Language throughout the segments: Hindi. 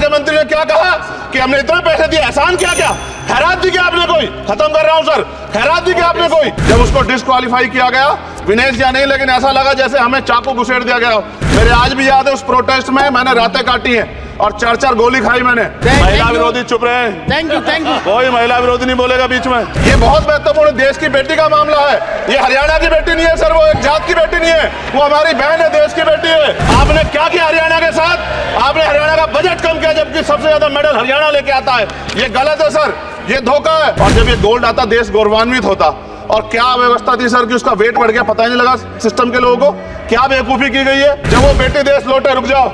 के मंत्री ने क्या कहा कि हमने इतने पैसे दिए, एहसान किया क्या? खैरात दी क्या आपने कोई? खत्म कर रहा हूं सर, खैरात दी क्या आपने कोई? जब उसको डिस्क्वालीफाई किया गया, विनेश या नहीं, लेकिन ऐसा लगा जैसे हमें चाकू घुसेड़ दिया गया। मेरे आज भी याद है उस प्रोटेस्ट में मैंने रातें काटी हैं और 4-4 गोली खाई मैंने। महिला विरोधी चुप रहे। Thank you. कोई महिला विरोधी नहीं बोलेगा बीच में। ये बहुत महत्वपूर्ण देश की बेटी का मामला है। ये हरियाणा की बेटी नहीं है सर, वो एक जात की बेटी नहीं है, वो हमारी बहन है, देश की बेटी है। आपने क्या किया हरियाणा के साथ? आपने हरियाणा का बजट कम किया, जबकि सबसे ज्यादा मेडल हरियाणा लेके आता है। ये गलत है सर, ये धोखा है। और जब ये गोल्ड आता देश गौरवान्वित होता। और क्या व्यवस्था थी सर कि उसका वेट बढ़ गया, पता ही नहीं लगा सिस्टम के लोगों को। क्या बेवकूफी की गई है। जब वो बेटी देश लौटे, रुक जाओ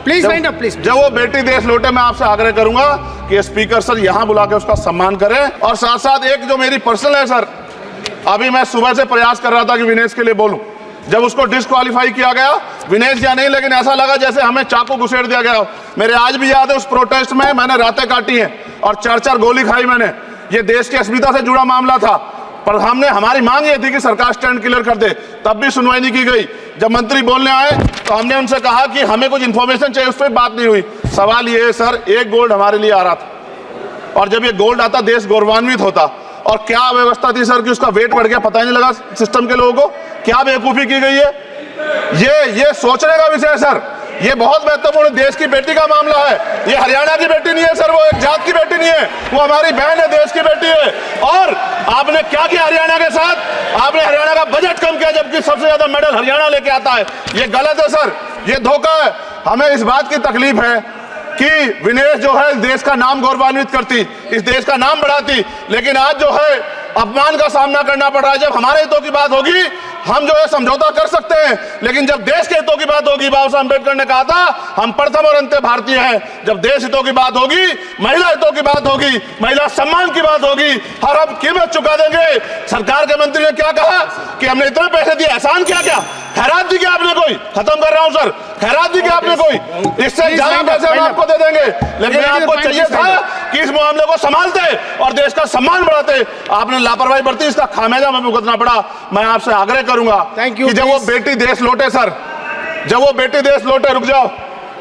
प्लीज वाइंड अप प्लीज। जब वो बेटी देश लौटे, मैं आपसे आग्रह करूंगा कि स्पीकर सर यहां बुला के उसका सम्मान करें। और साथ साथ एक जो मेरी पर्सनल है सर, अभी मैं सुबह से प्रयास कर रहा था कि विनेश के लिए बोलूं। जब उसको डिस्क्वालीफाई किया गया, विनेश या नहीं, लेकिन ऐसा लगा जैसे हमें चाकू घुसेड़ दिया गया। मेरे आज भी याद है उस प्रोटेस्ट में मैंने रातें काटी हैं और 4-4 गोली खाई मैंने। ये देश की अस्मिता से जुड़ा मामला था, पर हमने हमारी मांग ये थी कि सरकार स्टैंड क्लियर कर दे, तब भी सुनवाई नहीं की गई। जब मंत्री बोलने आए तो हमने उनसे कहा कि हमें कुछ इंफॉर्मेशन चाहिए, उस पर बात नहीं हुई। सवाल ये है सर, एक गोल्ड हमारे लिए आ रहा था और जब ये गोल्ड आता देश गौरवान्वित होता। और क्या व्यवस्था थी सर कि उसका वेट बढ़ गया, पता ही नहीं लगा सिस्टम के लोगों को। क्या बेवकूफी की गई है। ये सोचने का विषय है सर। ये बहुत महत्वपूर्ण देश की बेटी का मामला है। ये हरियाणा की बेटी नहीं है सर, वो एक जात की बेटी नहीं है, वो हमारी बहन है, देश की बेटी है। और आपने क्या किया हरियाणा के साथ? आपने हरियाणा का बजट कम किया, जबकि सबसे ज्यादा मेडल हरियाणा लेके आता है। ये गलत है सर, ये धोखा है। हमें इस बात की तकलीफ है कि विनेश जो है देश का नाम गौरवान्वित करती, इस देश का नाम बढ़ाती, लेकिन आज जो है अपमान का सामना करना पड़ रहा है। जब हमारे हितों की बात होगी हम जो है समझौता कर सकते हैं, लेकिन जब देश के हितों की बात होगी, बाबा साहब अम्बेडकर ने कहा था हम प्रथम और अंत्य भारतीय हैं। जब देश हितों की बात होगी, महिला हितों की बात होगी, महिला सम्मान की बात होगी, हर हम कीमत चुका देंगे। सरकार के मंत्री ने क्या कहा कि हमने इतने पैसे दिए, एहसान किया क्या? खैरात दी क्या आपने कोई? खत्म कर रहा हूं सर, खैरात दी क्या आपने कोई? इससे ज्यादा पैसे हम आपको दे देंगे, लेकिन आपको चाहिए था कि इस मामले को संभालते और देश का सम्मान बढ़ाते। आपने लापरवाही बरती, इसका खामियाजा हमें भुगतना पड़ा। मैं आपसे आग्रह करूंगा कि जब वो बेटी देश लौटे सर, जब वो बेटी देश लौटे, रुक जाओ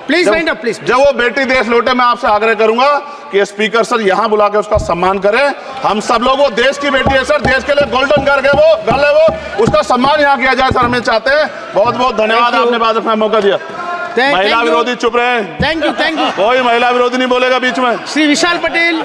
प्लीज वाइंड अप प्लीज। जब वो बेटी देश लौटे, मैं आपसे आग्रह करूंगा कि स्पीकर सर यहां बुला के उसका सम्मान करें। हम सब लोग, वो देश की बेटी है सर, देश के लिए गोल्डन गर्ल है वो, उसका सम्मान यहां किया जाए सर, हम चाहते हैं। बहुत बहुत धन्यवाद, आपने बात रखने का मौका दिया। महिला विरोधी चुप रहे। Thank you. कोई महिला विरोधी नहीं बोलेगा बीच में। श्री विशाल पटेल।